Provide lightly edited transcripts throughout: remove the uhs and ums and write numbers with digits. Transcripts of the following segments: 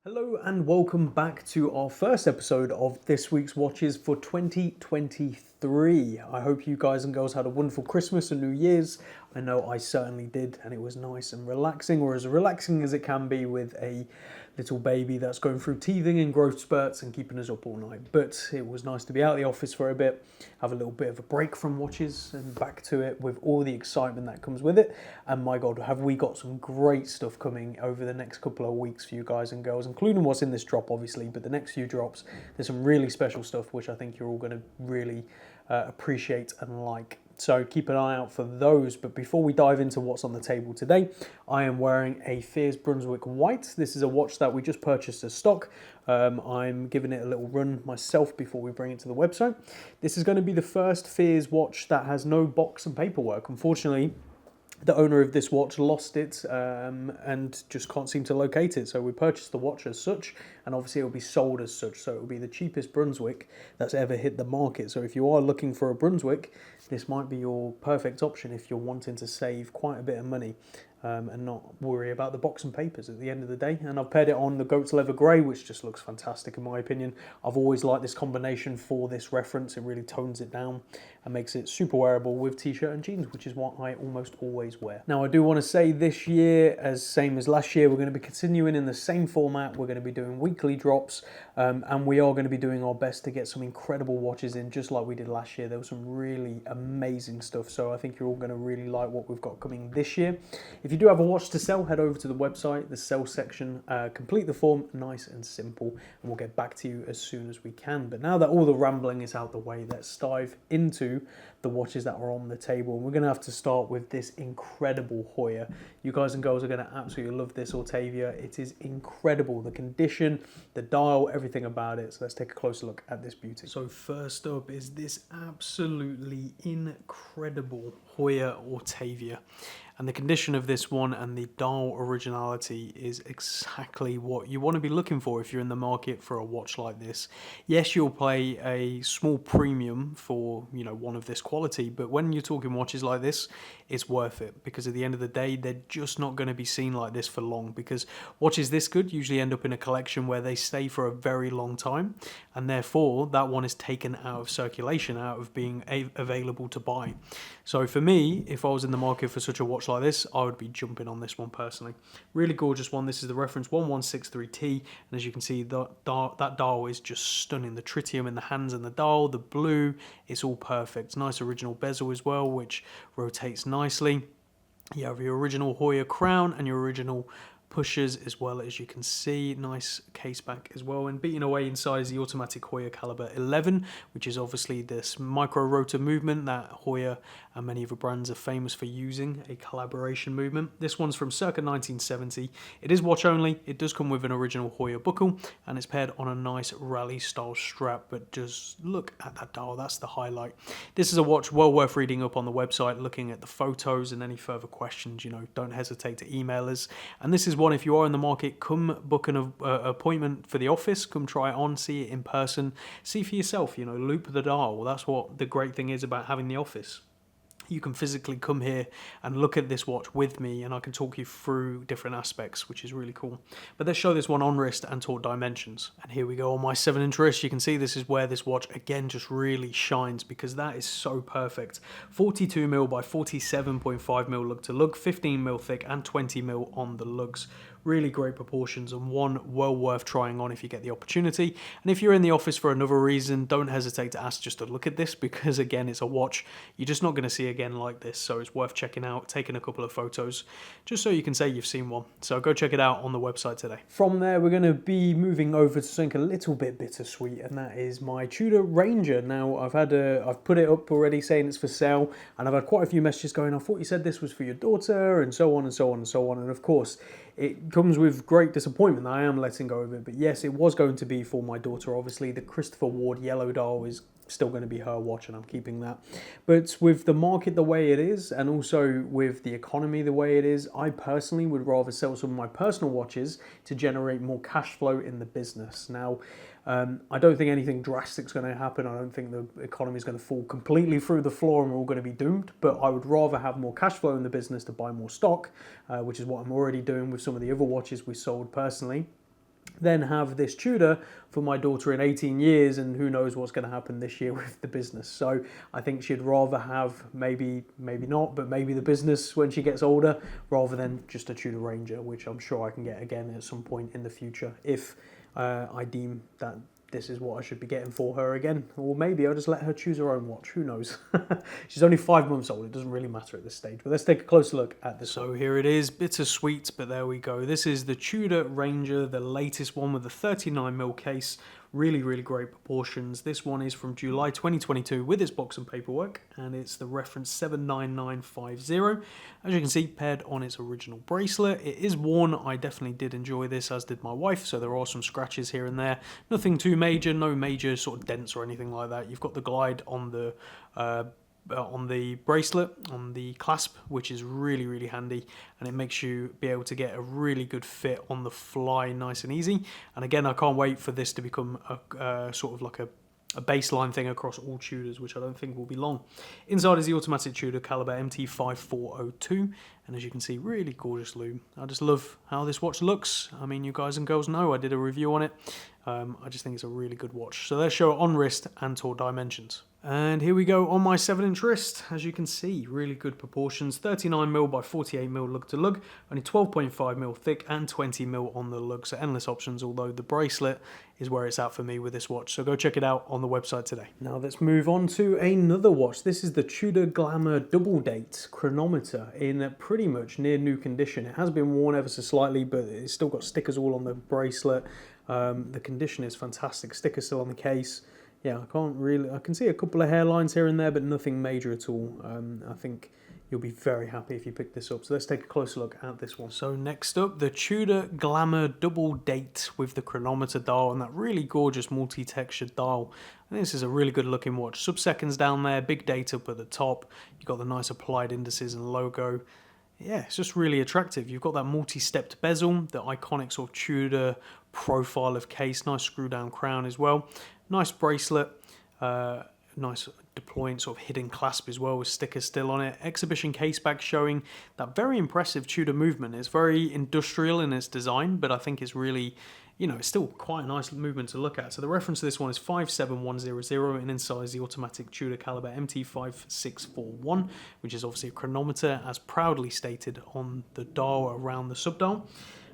Hello and welcome back to our first episode of this week's watches for 2023. I hope you guys and girls had a wonderful Christmas and New Year's. I know I certainly did, and it was nice and relaxing, or as relaxing as it can be with a little baby that's going through teething and growth spurts and keeping us up all night. But it was nice to be out of the office for a bit, have a little bit of a break from watches and back to it with all the excitement that comes with it. And my God, have we got some great stuff coming over the next couple of weeks for you guys and girls, including what's in this drop, obviously, but the next few drops, there's some really special stuff which I think you're all going to really appreciate and like. So keep an eye out for those. But before we dive into what's on the table today, I am wearing a Fears Brunswick White. This is a watch that we just purchased as stock. I'm giving it a little run myself before we bring it to the website. This is going to be the first Fears watch that has no box and paperwork. Unfortunately, the owner of this watch lost it and just can't seem to locate it. So we purchased the watch as such, and obviously it will be sold as such. So it will be the cheapest Brunswick that's ever hit the market. So if you are looking for a Brunswick, this might be your perfect option if you're wanting to save quite a bit of money. And not worry about the box and papers at the end of the day. And I've paired it on the goat's leather grey, which just looks fantastic in my opinion. I've always liked this combination for this reference. It really tones it down and makes it super wearable with t-shirt and jeans, which is what I almost always wear. Now I do want to say this year, as same as last year, we're going to be continuing in the same format. We're going to be doing weekly drops, and we are going to be doing our best to get some incredible watches in, just like we did last year. There was some really amazing stuff, so I think you're all going to really like what we've got coming this year. If you do have a watch to sell, head over to the website, the sell section, complete the form, nice and simple, and we'll get back to you as soon as we can. But now that all the rambling is out the way, let's dive into the watches that are on the table. And we're going to have to start with this incredible Heuer. You guys and girls are going to absolutely love this Autavia. It is incredible, the condition, the dial, everything about it. So let's take a closer look at this beauty. So first up is this absolutely incredible Heuer Autavia. And the condition of this one and the dial originality is exactly what you want to be looking for if you're in the market for a watch like this. Yes, you'll pay a small premium for, one of this quality, but when you're talking watches like this, it's worth it, because at the end of the day, they're just not going to be seen like this for long, because watches this good usually end up in a collection where they stay for a very long time, and therefore that one is taken out of circulation, out of being available to buy. So for me, if I was in the market for such a watch like this, I would be jumping on this one personally. Really gorgeous one. This is the reference 1163T, and as you can see, that dial is just stunning. The tritium in the hands and the dial, the blue, it's all perfect. Nice original bezel as well, which rotates nicely. You have your original Heuer crown and your original pushers as well, as you can see. Nice case back as well, and beating away inside is the automatic Heuer caliber 11, which is obviously this micro rotor movement that Heuer and many other brands are famous for using, a collaboration movement. This one's from circa 1970. It is watch only. It does come with an original Heuer buckle, and it's paired on a nice rally style strap, but just look at that dial, that's the highlight. This is a watch well worth reading up on the website, looking at the photos, and any further questions, don't hesitate to email us. And this is one, if you are in the market, come book an appointment for the office, come try it on, see it in person, see for yourself, loop the dial. Well, that's what the great thing is about having the office. You can physically come here and look at this watch with me, and I can talk you through different aspects, which is really cool. But let's show this one on wrist and talk dimensions. And here we go on my 7-inch wrist. You can see this is where this watch again just really shines, because that is so perfect. 42mm by 47.5mm lug to lug, 15mm thick and 20mm on the lugs. Really great proportions, and one well worth trying on if you get the opportunity. And if you're in the office for another reason, don't hesitate to ask just to look at this, because again, it's a watch you're just not going to see again like this. So it's worth checking out, taking a couple of photos, just so you can say you've seen one. So go check it out on the website today. From there, we're going to be moving over to something a little bit bittersweet, and that is my Tudor Ranger. Now, I've put it up already saying it's for sale, and I've had quite a few messages going, I thought you said this was for your daughter, and so on and so on and so on. And of course, it comes with great disappointment that I am letting go of it. But yes, it was going to be for my daughter. Obviously, the Christopher Ward yellow dial is still going to be her watch, and I'm keeping that. But with the market the way it is, and also with the economy the way it is, I personally would rather sell some of my personal watches to generate more cash flow in the business. Now, I don't think anything drastic is going to happen. I don't think the economy is going to fall completely through the floor and we're all going to be doomed. But I would rather have more cash flow in the business to buy more stock, which is what I'm already doing with some of the other watches we sold personally. then have this Tudor for my daughter in 18 years, and who knows what's going to happen this year with the business. So I think she'd rather have maybe not, but maybe the business when she gets older, rather than just a Tudor Ranger, which I'm sure I can get again at some point in the future if I deem that this is what I should be getting for her again. Or maybe I'll just let her choose her own watch, who knows. She's only 5 months old, it doesn't really matter at this stage. But let's take a closer look at this. So here it is, bittersweet, but there we go. This is the Tudor Ranger, the latest one with the 39mm case. Really, really great proportions. This one is from July 2022 with its box and paperwork, and it's the reference 79950. As you can see, paired on its original bracelet. It is worn. I definitely did enjoy this, as did my wife, so there are some scratches here and there. Nothing too major, no major sort of dents or anything like that. You've got the glide on the bracelet, on the clasp, which is really, really handy, and it makes you be able to get a really good fit on the fly, nice and easy. And again, I can't wait for this to become a sort of like a baseline thing across all Tudors, which I don't think will be long. Inside is the automatic Tudor caliber MT5402, and as you can see, really gorgeous loom. I just love how this watch looks. I mean, you guys and girls know I did a review on it. I just think it's a really good watch. So let's show it on wrist and tour dimensions. And here we go on my 7-inch wrist. As you can see, really good proportions. 39mm by 48mm lug to lug, only 12.5mm thick and 20mm on the lug, so endless options, although the bracelet is where it's at for me with this watch. So go check it out on the website today. Now let's move on to another watch. This is the Tudor Glamour Double Date Chronometer in pretty much near new condition. It has been worn ever so slightly, but it's still got stickers all on the bracelet. The condition is fantastic. Stickers still on the case. Yeah, I can see a couple of hairlines here and there, but nothing major at all. I think you'll be very happy if you pick this up. So let's take a closer look at this one. So next up, the Tudor Glamour Double Date with the chronometer dial and that really gorgeous multi-textured dial. And this is a really good looking watch. Sub-seconds down there, big date up at the top. You've got the nice applied indices and logo. Yeah, it's just really attractive. You've got that multi-stepped bezel, the iconic sort of Tudor profile of case, nice screw down crown as well. Nice bracelet, nice deploying sort of hidden clasp as well with stickers still on it. Exhibition case back showing that very impressive Tudor movement. It's very industrial in its design, but I think it's really, you know, it's still quite a nice movement to look at. So the reference to this one is 57100, and inside is the automatic Tudor caliber MT5641, which is obviously a chronometer as proudly stated on the dial around the subdial.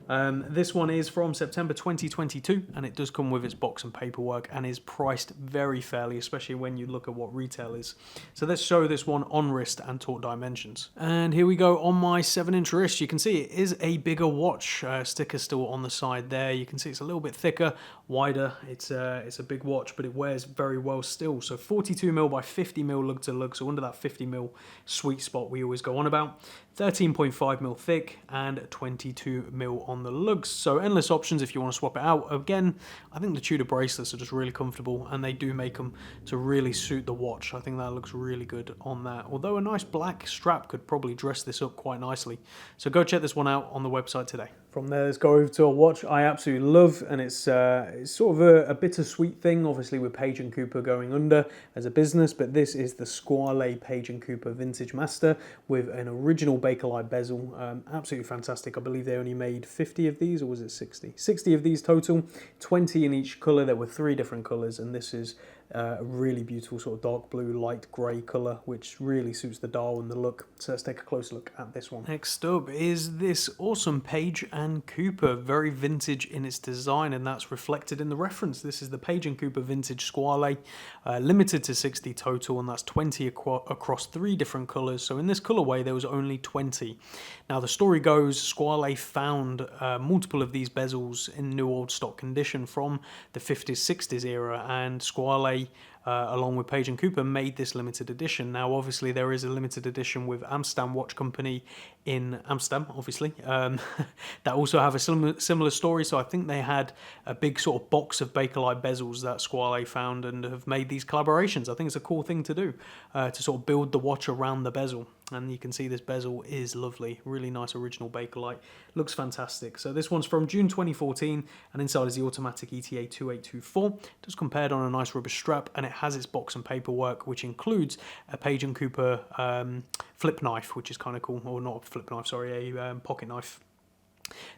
This one is from September 2022, and it does come with its box and paperwork and is priced very fairly, especially when you look at what retail is. So let's show this one on wrist and talk dimensions. And here we go on my 7-inch wrist. You can see it is a bigger watch. Sticker still on the side there. You can see it's a little bit thicker, wider. It's a big watch, but it wears very well still. So 42mm by 50mm lug to lug, so under that 50mm sweet spot we always go on about. 13.5mm thick and 22mm on the lugs. So endless options if you want to swap it out. Again, I think the Tudor bracelets are just really comfortable, and they do make them to really suit the watch. I think that looks really good on that. Although a nice black strap could probably dress this up quite nicely. So go check this one out on the website today. From there, let's go over to a watch I absolutely love, and it's sort of a bittersweet thing, obviously with Page&Cooper going under as a business, but this is the Squale Page&Cooper Vintage Master with an original Bakelite bezel. Absolutely fantastic. I believe they only made 50 of these, or was it 60? 60 of these total, 20 in each colour. There were 3 different colours, and this is a really beautiful sort of dark blue, light grey colour, which really suits the dial and the look. So let's take a closer look at this one. Next up is this awesome Page&Cooper, very vintage in its design, and that's reflected in the reference. This is the Page&Cooper Vintage Squale, limited to 60 total, and that's 20 across 3 different colours. So in this colourway, there was only 20. Now the story goes, Squale found multiple of these bezels in new old stock condition from the 50s, 60s era, and Squale along with Page&Cooper made this limited edition. Now obviously there is a limited edition with Amsterdam Watch Company in Amsterdam, obviously, that also have a similar story. So I think they had a big sort of box of Bakelite bezels that Squale found and have made these collaborations. I think it's a cool thing to do, to sort of build the watch around the bezel. And you can see this bezel is lovely, really nice original Bakelite, looks fantastic. So this one's from June 2014, and inside is the automatic ETA 2824, just compared on a nice rubber strap, and it has its box and paperwork, which includes a Page&Cooper flip knife, which is kind of cool, or not a flip knife, sorry, a pocket knife.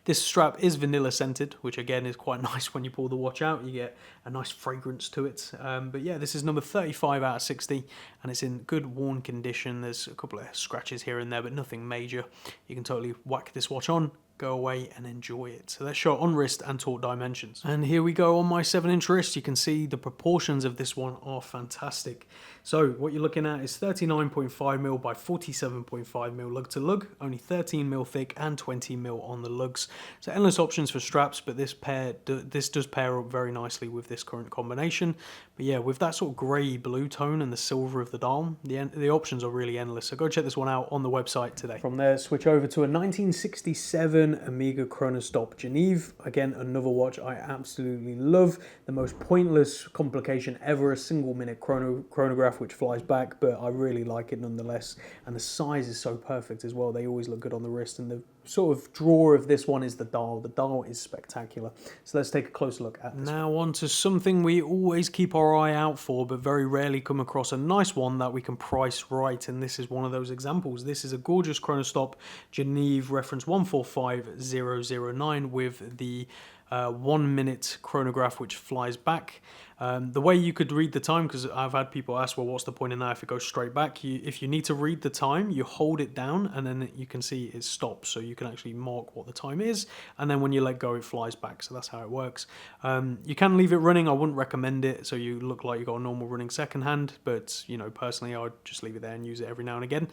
This strap is vanilla scented, which again is quite nice when you pull the watch out. You get a nice fragrance to it. But yeah, this is number 35 out of 60, and it's in good worn condition. There's a couple of scratches here and there, but nothing major. You can totally whack this watch on, go away and enjoy it. So let's show it on wrist and taut dimensions. And here we go on my 7-inch wrist. You can see the proportions of this one are fantastic. So what you're looking at is 39.5mm by 47.5mm lug to lug, only 13mm thick and 20mm on the lugs. So endless options for straps, but this does pair up very nicely with this current combination. But yeah, with that sort of grey blue tone and the silver of the dial, the options are really endless. So go check this one out on the website today. From there, switch over to a 1967 Omega Chronostop Geneve. Again, another watch I absolutely love. The most pointless complication ever, a single minute chronograph which flies back, but I really like it nonetheless. And the size is so perfect as well. They always look good on the wrist, and the sort of draw of this one is the dial. The dial is spectacular. So let's take a closer look at this. Now on to something we always keep our eye out for, but very rarely come across a nice one that we can price right, and this is one of those examples. This is a gorgeous Chronostop Geneve reference 145009 with the 1 minute chronograph which flies back. The way you could read the time, because I've had people ask, well, what's the point in that if it goes straight back? If you need to read the time, you hold it down and then you can see it stops, so you can actually mark what the time is, and then when you let go it flies back. So that's how it works. You can leave it running. I wouldn't recommend it, so you look like you got a normal running second hand, but you know, personally I would just leave it there and use it every now and again.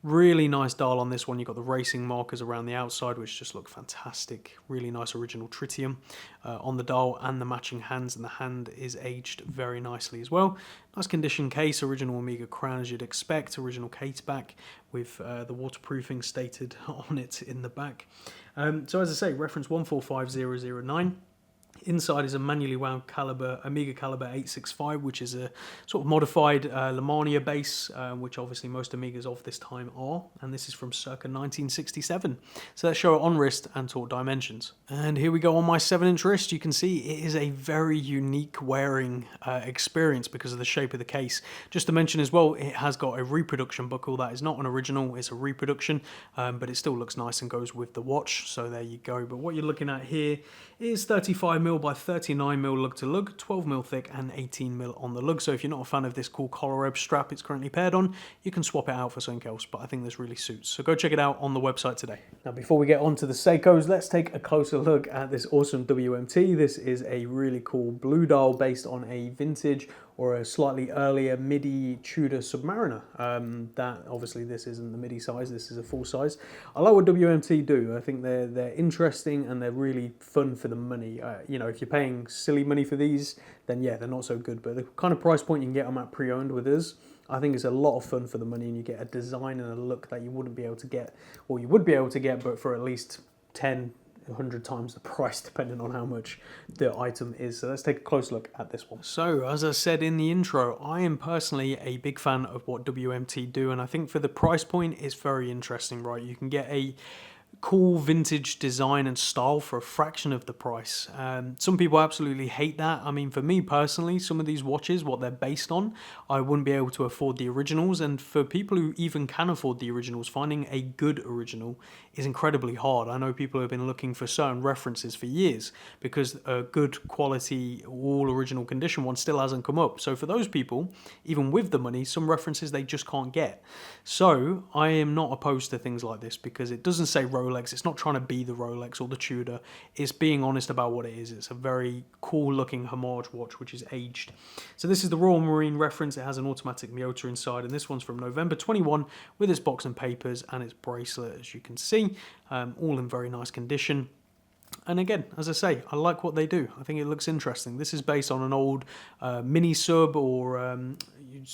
Really nice dial on this one. You've got the racing markers around the outside which just look fantastic. Really nice original tritium on the dial and the matching hands, and the hand is aged very nicely as well. Nice condition case, original Omega crown as you'd expect, original case back with the waterproofing stated on it in the back. So as I say, reference 145009. Inside is a manually wound caliber, Omega caliber 865, which is a sort of modified Lamania base, which obviously most Omegas of this time are, and this is from circa 1967. So let's show it on wrist and taut dimensions. And here we go on my 7-inch wrist. You can see it is a very unique wearing experience because of the shape of the case. Just to mention as well, it has got a reproduction buckle. That is not an original, it's a reproduction, but it still looks nice and goes with the watch, so there you go. But what you're looking at here is 35mm by 39mm lug to lug, 12mm thick and 18mm on the lug. So if you're not a fan of this cool collar ebb strap it's currently paired on, you can swap it out for something else, but I think this really suits. So go check it out on the website today. Now before we get on to the Seikos, let's take a closer look at this awesome WMT. This is a really cool blue dial based on a vintage or a slightly earlier MIDI Tudor Submariner. That obviously this isn't the MIDI size, this is a full size. I like what WMT do. I think they're interesting and they're really fun for the money. You know, if you're paying silly money for these, then yeah, they're not so good. But the kind of price point you can get them at pre-owned with us, I think it's a lot of fun for the money, and you get a design and a look that you wouldn't be able to get, or you would be able to get, but for at least 10, 100 times the price depending on how much the item is. So let's take a close look at this one. So as I said in the intro, I am personally a big fan of what WMT do, and I think for the price point it's very interesting, right? You can get a cool vintage design and style for a fraction of the price. Some people absolutely hate that. I mean, for me personally, some of these watches, what they're based on, I wouldn't be able to afford the originals, and for people who even can afford the originals, finding a good original is incredibly hard. I know people have been looking for certain references for years because a good quality, all original condition one still hasn't come up. So for those people, even with the money, some references they just can't get. So I am not opposed to things like this because it doesn't say Rolex. It's not trying to be the Rolex or the Tudor. It's being honest about what it is. It's a very cool looking homage watch which is aged. So this is the Royal Marine reference. It has an automatic Yuto inside, and this one's from November 21 with its box and papers and its bracelet, as you can see, all in very nice condition. And again, as I say, I like what they do. I think it looks interesting. This is based on an old mini sub or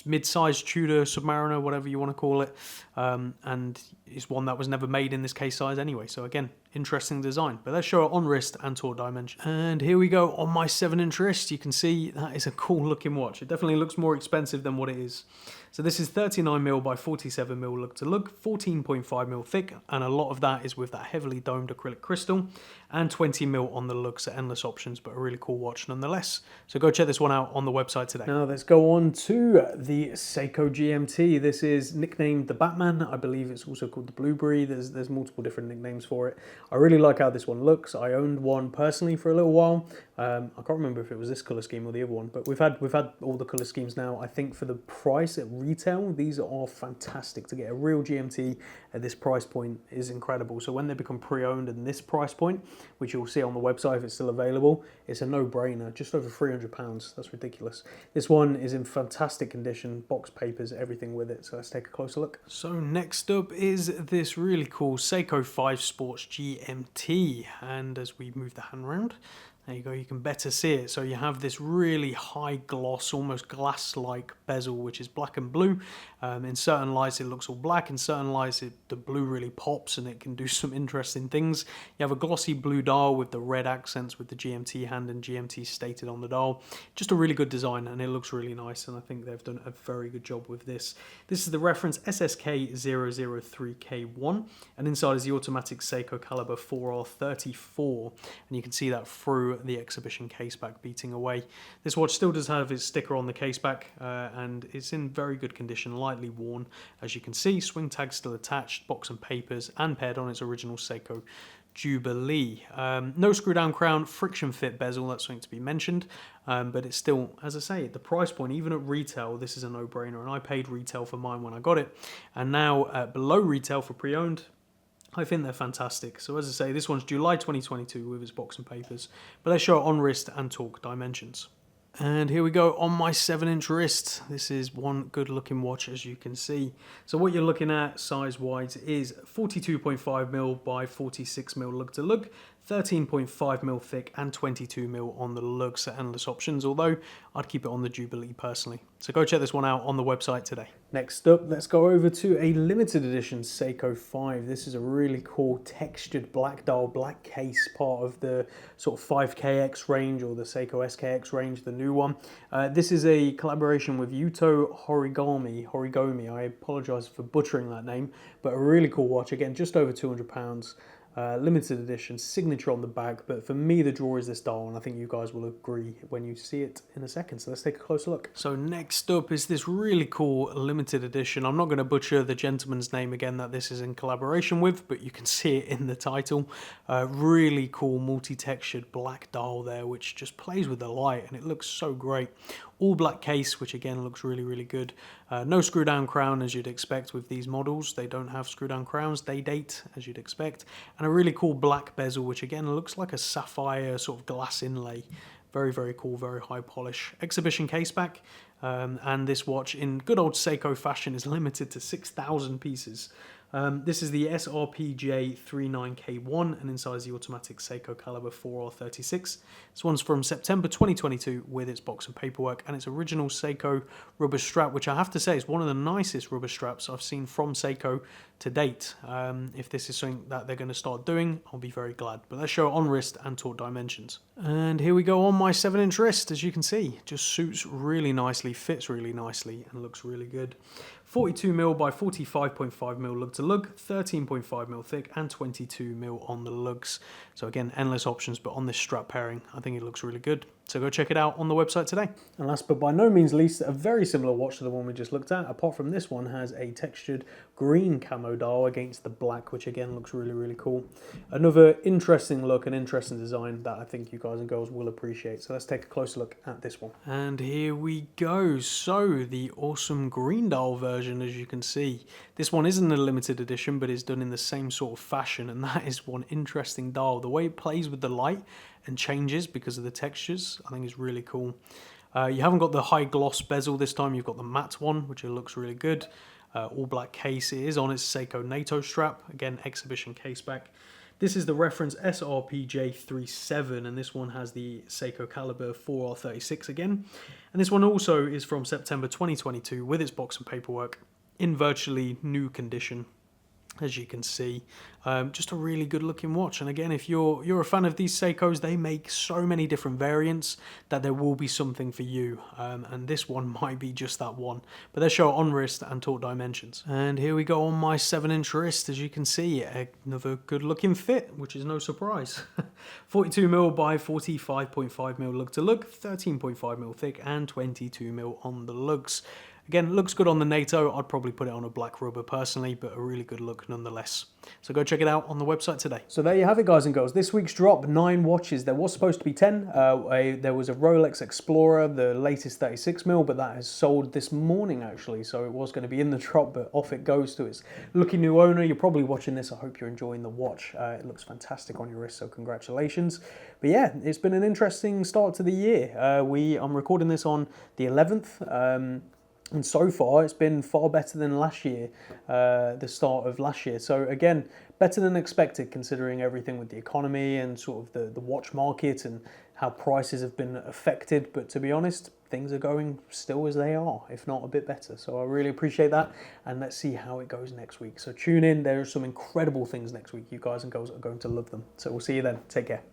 mid-sized Tudor Submariner, whatever you want to call it, and it's one that was never made in this case size anyway. So again, interesting design. But let's show it on wrist and taut dimension. And here we go on my 7-inch wrist. You can see that is a cool looking watch. It definitely looks more expensive than what it is. So this is 39mm by 47mm lug to lug, 14.5mm thick, and a lot of that is with that heavily domed acrylic crystal, and 20mm on the lug, so endless options, but a really cool watch nonetheless. So go check this one out on the website today. Now let's go on to the Seiko GMT. This is nicknamed the Batman. I believe it's also called called the Blueberry. There's multiple different nicknames for it. I really like how this one looks. I owned one personally for a little while. I can't remember if it was this colour scheme or the other one, but we've had all the colour schemes now. I think for the price at retail, these are fantastic. To get a real GMT at this price point is incredible. So when they become pre-owned and this price point, which you'll see on the website if it's still available, it's a no-brainer. Just over £300. That's ridiculous. This one is in fantastic condition, box papers, everything with it. So let's take a closer look. So next up is this really cool Seiko 5 Sports GMT, and as we move the hand around, there you go, you can better see it. So you have this really high gloss, almost glass-like bezel, which is black and blue. In certain lights it looks all black, in certain lights the blue really pops and it can do some interesting things. You have a glossy blue dial with the red accents with the GMT hand and GMT stated on the dial. Just a really good design, and it looks really nice, and I think they've done a very good job with this. This is the reference SSK 003K1, and inside is the automatic Seiko caliber 4R34, and you can see that through the exhibition case back beating away. This watch still does have its sticker on the case back, and it's in very good condition, lightly worn. As you can see, swing tag still attached, box and papers, and paired on its original Seiko Jubilee. No screw down crown, friction fit bezel, that's something to be mentioned, but it's still, as I say, at the price point, even at retail, this is a no-brainer, and I paid retail for mine when I got it, and now below retail for pre-owned, I think they're fantastic. So as I say, this one's July 2022 with its box and papers, but they show on wrist and torque dimensions. And here we go on my 7-inch wrist. This is one good looking watch, as you can see. So what you're looking at size wise is 42.5mm by 46mm lug to lug, 13.5mm thick and 22mm on the lug, so endless options, although I'd keep it on the Jubilee personally. So go check this one out on the website today. Next up, let's go over to a limited edition Seiko 5. This is a really cool textured black dial, black case, part of the sort of 5KX range or the Seiko SKX range, the new one. This is a collaboration with Yuto Horigome. I apologise for butchering that name, but a really cool watch. Again, just over £200. Limited edition, signature on the back, but for me the draw is this dial, and I think you guys will agree when you see it in a second. So let's take a closer look. So next up is this really cool limited edition. I'm not going to butcher the gentleman's name again that this is in collaboration with, but you can see it in the title. Really cool multi-textured black dial there, which just plays with the light, and it looks so great. All black case, which again looks really, really good. No screw down crown, as you'd expect with these models. They don't have screw down crowns. They date, as you'd expect. And a really cool black bezel, which again looks like a sapphire sort of glass inlay. Very, very cool, very high polish. Exhibition case back. And this watch, in good old Seiko fashion, is limited to 6,000 pieces. This is the SRPJ39K1, and inside is the automatic Seiko caliber 4R36. This one's from September 2022 with its box and paperwork and its original Seiko rubber strap, which I have to say is one of the nicest rubber straps I've seen from Seiko to date. If this is something that they're going to start doing, I'll be very glad. But let's show it on wrist and torque dimensions. And here we go on my 7-inch wrist. As you can see, just suits really nicely, fits really nicely, and looks really good. 42mm by 45.5mm lug to lug, 13.5mm thick and 22mm on the lugs. So again, endless options, but on this strap pairing, I think it looks really good. So go check it out on the website today. And last but by no means least, a very similar watch to the one we just looked at, apart from this one has a textured green camo dial against the black, which again looks really, really cool. Another interesting look and interesting design that I think you guys and girls will appreciate. So let's take a closer look at this one. And here we go. So the awesome green dial version, as you can see. This one isn't a limited edition, but is done in the same sort of fashion, and that is one interesting dial. The way it plays with the light and changes because of the textures, I think is really cool. You haven't got the high gloss bezel this time, you've got the matte one, which looks really good. All black case. It is on its Seiko NATO strap, again exhibition case back. This is the reference SRPJ37, and this one has the Seiko caliber 4R36 again. And this one also is from September 2022 with its box and paperwork in virtually new condition, as you can see. Just a really good looking watch, and again, if you're a fan of these Seikos, they make so many different variants that there will be something for you, and this one might be just that one, but they show on wrist and torque dimensions. And here we go on my 7-inch wrist. As you can see, another good looking fit, which is no surprise. 42mm by 45.5mm lug to lug, 13.5mm thick and 22mm on the lugs. Again, looks good on the NATO. I'd probably put it on a black rubber personally, but a really good look nonetheless. So go check it out on the website today. So there you have it, guys and girls. This week's drop, 9 watches. There was supposed to be 10. There was a Rolex Explorer, the latest 36mm, but that has sold this morning actually. So it was going to be in the drop, but off it goes to its lucky new owner. You're probably watching this. I hope you're enjoying the watch. It looks fantastic on your wrist, so congratulations. But yeah, it's been an interesting start to the year. I'm recording this on the 11th. And so far, it's been far better than last year, the start of last year. So again, better than expected considering everything with the economy and sort of the watch market and how prices have been affected. But to be honest, things are going still as they are, if not a bit better. So I really appreciate that. And let's see how it goes next week. So tune in. There are some incredible things next week. You guys and girls are going to love them. So we'll see you then. Take care.